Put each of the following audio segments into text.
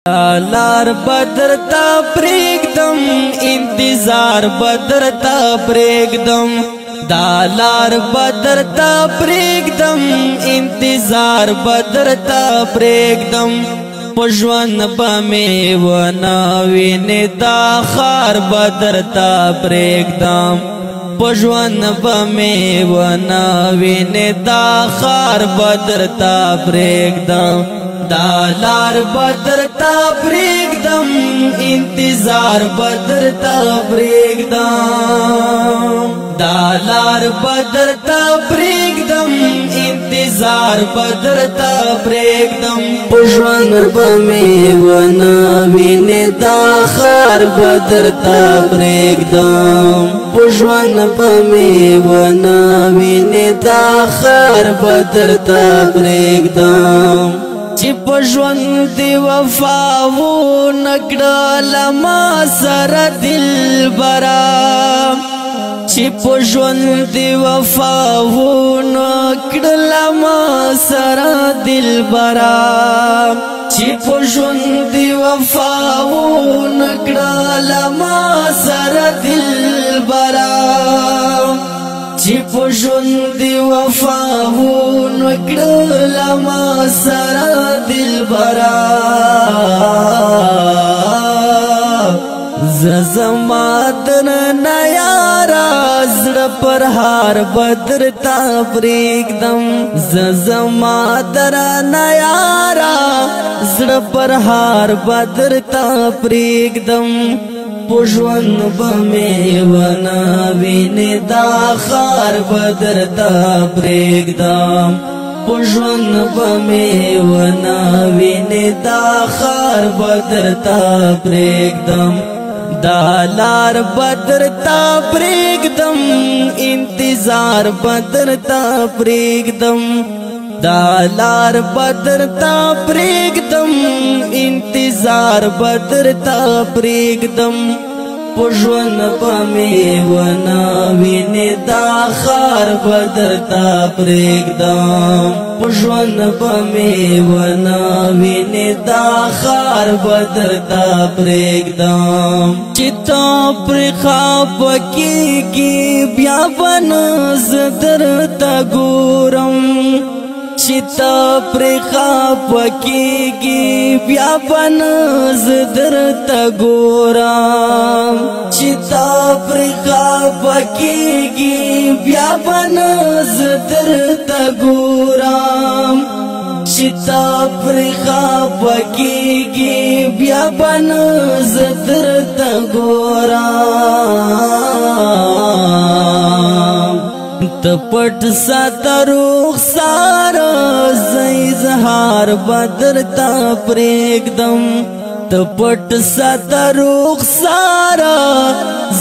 لار بدرتا پریگدم انتظار بدرتا پریگدم دالار بدرتا پریگدم انتظار بدرتا پریگدم پژوند بمی وناوین دا خار بدرتا پریگدم پژوند بمی وناوین دا خار بدرتا پریگدم دالار بدرتا پریگدم انتظار بدرتا پریگدم دالار بدرتا پریگدم انتظار بدرتا پریگدم پژوند بمی وناوین دا خار بدرتا پریگدم پژوند بمی وناوین دا خار بدرتا پریگدم چی پژوند دی وفاو نکړل ما سره دل برا چی پژوند دی وفاو نکړل ما سره دل برا چی پژوند دی وفاو نکړل ما سره دل برا چی پژوند دی وفاو نکړل ما سره دل برا زما دن نیارا زړه پر هار بدرتا پریگدم زما در نیارا زړه پر هار بدرتا پریگدم پژوند بمی وناوین دا خار بدرتا پریگدم پژوند بمی وناوین دا خار بدرتا پریگدم دالار بدرتا پریگدم انتظار بدرتا پریگدم دالار بدرتا پریگدم انتظار بدرتا پریگدم پژوند بمی وناوین دا خار بدرتا پریگدم پژوند بمی وناوین دا خار بدرتا پریگدم چتا پر خواب کیږي بیا بنز درتا ګورم چتا پر خواب کیږي بیا بنز درتا ګورم چتا پر خواب کیږي بیا بنز درتا ګورم چتا پر خواب کیږي بیا بنز درتا ګورم تپٹ ساتا روخ سارا زہار بدرتا پریگدم تپٹ ساتا روخ سارا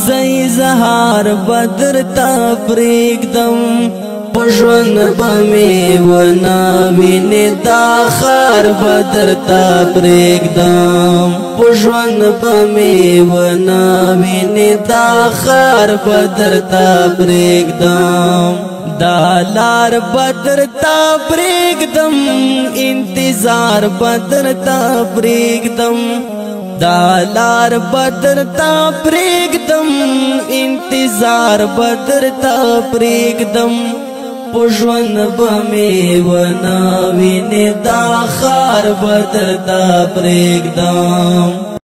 زہار بدرتا پریگدم پژوند بمی وناوین دا خار بدرتا پریگدم پژوند بمی وناوین دا خار بدرتا پریگدم دالار بدرتا پریگدم انتظار بدرتا پریگدم دالار بدرتا پریگدم انتظار بدرتا پریگدم پژوند بمی وناوین دا خار بدرتا پریگدم